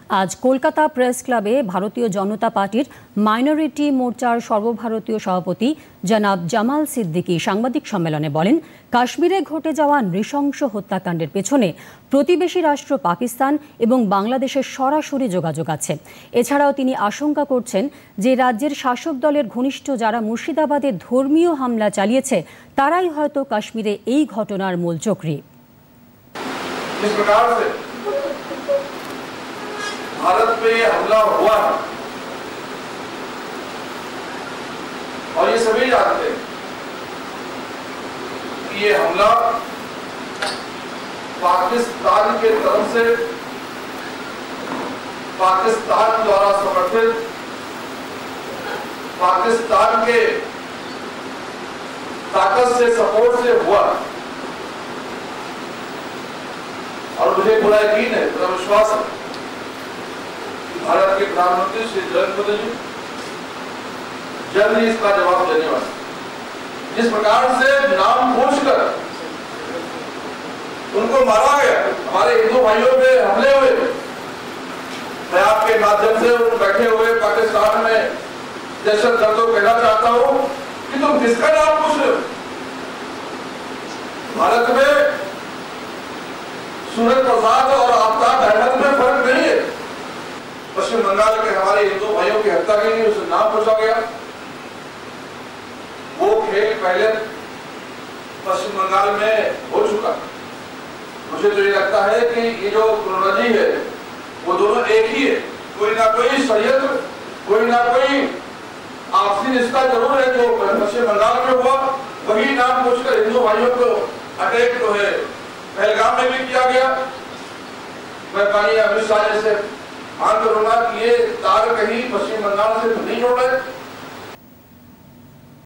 আজ কলকাতা প্রেস ক্লাবে ভারতীয় জনতা পার্টির মাইনরিটি মোর্চার সর্বভারতীয় সভাপতি জনাব জামাল সিদ্দিকী সাংবাদিক সম্মেলনে বলেন, কাশ্মীরে ঘটে যাওয়া নৃশংস হত্যাকাণ্ডের পেছনে প্রতিবেশী রাষ্ট্র পাকিস্তান এবং বাংলাদেশের সরাসরি যোগাযোগ আছে। এছাড়াও তিনি আশঙ্কা করছেন যে রাজ্যের শাসক দলের ঘনিষ্ঠ যারা মুর্শিদাবাদে ধর্মীয় হামলা চালিয়েছে তারাই হয়তো কাশ্মীরে এই ঘটনার মূল চক্রী। भारत पे हमला हुआ है और ये सभी जानते हैं कि ये हमला पाकिस्तान के तरफ से पाकिस्तान द्वारा समर्थित पाकिस्तान के ताकत से सपोर्ट से हुआ और मुझे पूरा यकीन है, पूरा विश्वास है भारत के प्रधानमंत्री श्री नरेंद्र मोदी जी जल्द ही इसका जवाब देने वाले। जिस प्रकार से नाम पूछकर उनको मारा गया, हमारे हिंदू भाइयों पे हमले हुए, मैं आपके माध्यम से उन बैठे हुए पाकिस्तान में दहशतगर्दों को कहना चाहता हूं कि तुम किसका नाम पूछ रहे हो। भारत में सूरज प्रसाद और आफ्ताब अहमद में फर्क नहीं है। पश्चिम बंगाल के हमारे हिंदू भाइयों की हत्या के लिए उसे नाम पूछा गया। वो खेल पहले पश्चिम बंगाल में हो चुका। मुझे तो ये लगता है कि ये जो क्रोनोलॉजी है वो दोनों एक ही है। कोई ना कोई षड्यंत्र, कोई ना कोई आपसी रिश्ता जरूर है। जो पश्चिम बंगाल में हुआ वही नाम पूछकर हिंदू भाइयों को अटैक जो है पहलगाम में भी किया गया। मैं माननीय अमित शाह जी से मांग करूंगा कि ये तार कहीं पश्चिम बंगाल से तो नहीं जोड़ रहे।